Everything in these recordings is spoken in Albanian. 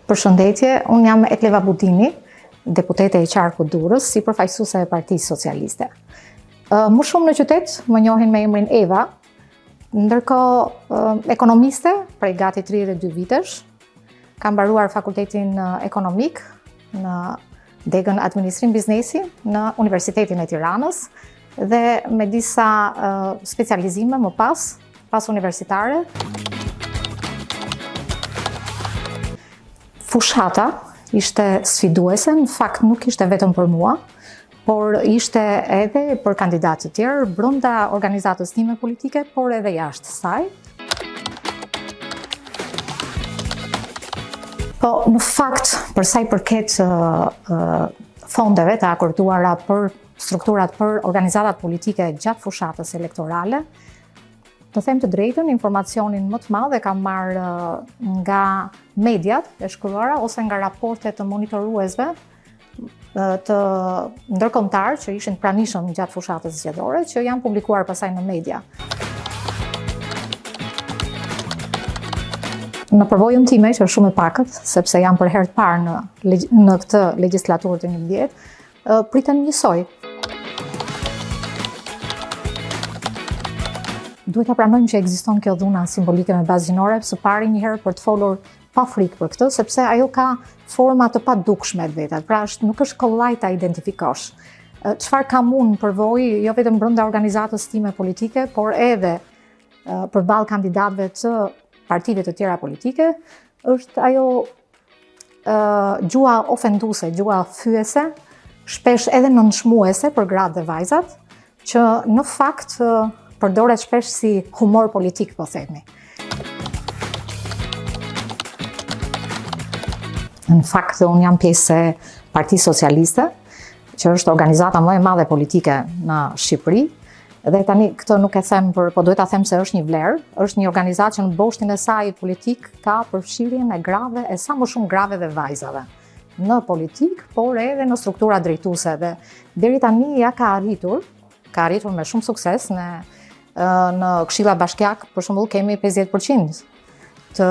Përshëndetje, unë jam Ekleva Budini, deputete e Qarkut Durrës, si përfaqësuese e Partisë Socialiste. Më shumë në qytet më njohin me emrin Eva, ndërkohë ekonomiste prej gati 32 vitesh. Kam mbaruar fakultetin ekonomik në degën administrim biznesi në Universitetin e Tiranës dhe me disa specializime më pas universitare. Fushata ishte sfiduese, në fakt nuk ishte vetëm për mua, por ishte edhe për kandidatë të tjerë brenda organizatës time politike, por edhe jashtë saj. Po, në fakt, për sa i përket fondeve të akorduara për strukturat për organizatat politike gjatë fushatës elektorale, të them të drejtën, informacionin më të madh e kam marrë nga mediat e shkruara ose nga raportet të monitoruesve të ndërkombëtar që ishin pranishëm gjatë fushatës zgjedhore, që janë publikuar pasaj në media. Në përvojën time, që është shumë e pakët, sepse jam për herë të parë në këtë legjislaturë të 11, pritem njësoj. Duhet ta pranojmë që ekziston kjo dhuna simbolike me bazë gjinore, së pari njëherë për të folur pa frikë për këtë, sepse ajo ka forma të padukshme vetat, pra nuk është kollaj ta identifikosh. Çfarë kam unë përvojë, jo vetëm brenda organizatës time politike, por edhe përballë kandidatëve të partive të tjera politike, është ajo gjua ofenduese, gjua fyese, shpesh edhe nënçmuese për gratë dhe vajzat, që në fakt përdoret shpesh si humor politik, po themi. Në fakt, unë jam pjesë e Partisë Socialiste, që është organizata më e madhe politike në Shqipëri, dhe tani këtë nuk e them po duhet ta them se është një vlerë, është një organizatë që në boshtin e saj politik ka përfshirjen e grave, e sa më shumë grave dhe vajzave në politik, por edhe në struktura drejtuese, dhe deri tani ja ka arritur me shumë sukses në Këshilla Bashkiake, për shembull, kemi 50% të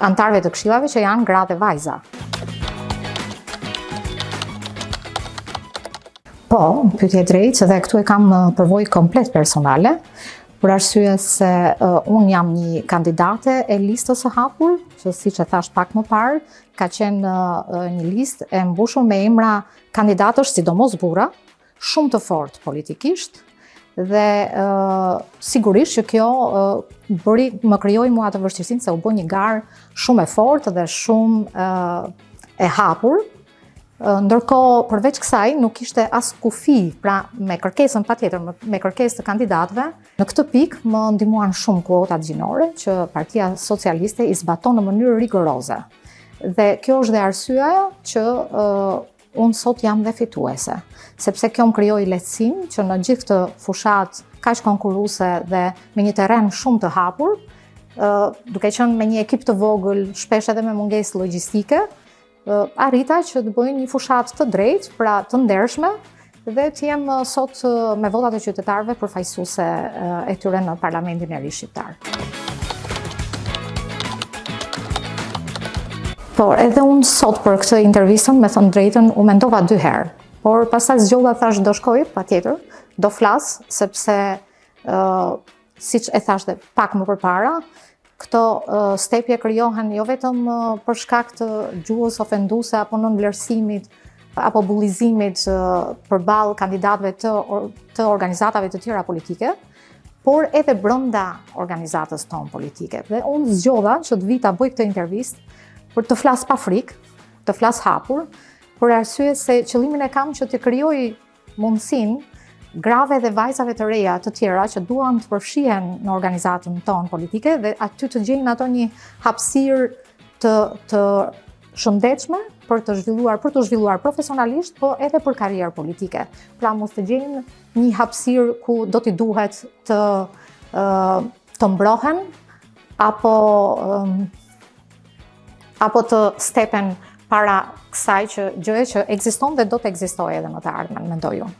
antarëve të këshillave që janë gra dhe vajza. Po, pyetje drejtë, dhe këtu e kam përvojë komplet personale, për arsye se unë jam një kandidate e listës së hapur, që siç e thash pak më parë, ka qenë një listë e mbushur me emra kandidatësh, sidomos burra, shumë të fortë politikisht, dhe sigurisht që kjo më krijoi mua atë vështirësinë se u bë një garë shumë e fortë dhe shumë e hapur. Ndërkohë, përveç kësaj, nuk ishte as kufi, pra me kërkesën patjetër, me kërkesë të kandidatëve. Në këtë pikë më ndihmuan shumë kuotat gjinore që Partia Socialiste i zbaton në mënyrë rigoroze. Dhe kjo është dhe arsyeja që unë sot jam dhe fituese, sepse kjo më krijoi lehtësinë që në gjithë këtë fushat kaq konkurruese dhe me një terren shumë të hapur, duke qenë me një ekip të vogël, shpesh edhe me mungesë logjistike, arrita që të bëj një fushat të drejtë, pra të ndershme, dhe të jem sot me votat e qytetarëve përfaqësuese e tyre në Parlamentin e Ri Shqiptar. Por edhe unë sot për këtë intervistën, me thënë drejtën, u mendova 2 herë. Por pastaj zgjodha, thash do shkoj, patjetër, do flas, sepse siç e thash dhe pak më përpara, këto stepje krijohen jo vetëm për shkak të gjuhës ofenduese apo nënvlerësimit apo bullizimit përballë kandidatëve të organizatave të tjera politike, por edhe brenda organizatës tonë politike. Dhe unë zgjodha që të vi ta bëj këtë intervistë për të flas pa frikë, të flas hapur, për arsye se qëllimin e kam që të krijoj mundësinë grave dhe vajzave të reja të tjera që duan të përfshihen në organizatën tonë politike dhe aty të gjejnë ato një hapësirë të shëndetshme për të zhvilluar profesionalisht, po edhe për karrierë politike. Pra mos të gjejnë një hapësirë ku do t'i duhet të mbrohen apo të stepen para kësaj gjëje që ekziston dhe do të ekzistojë edhe më të ardhmen, mendoj unë.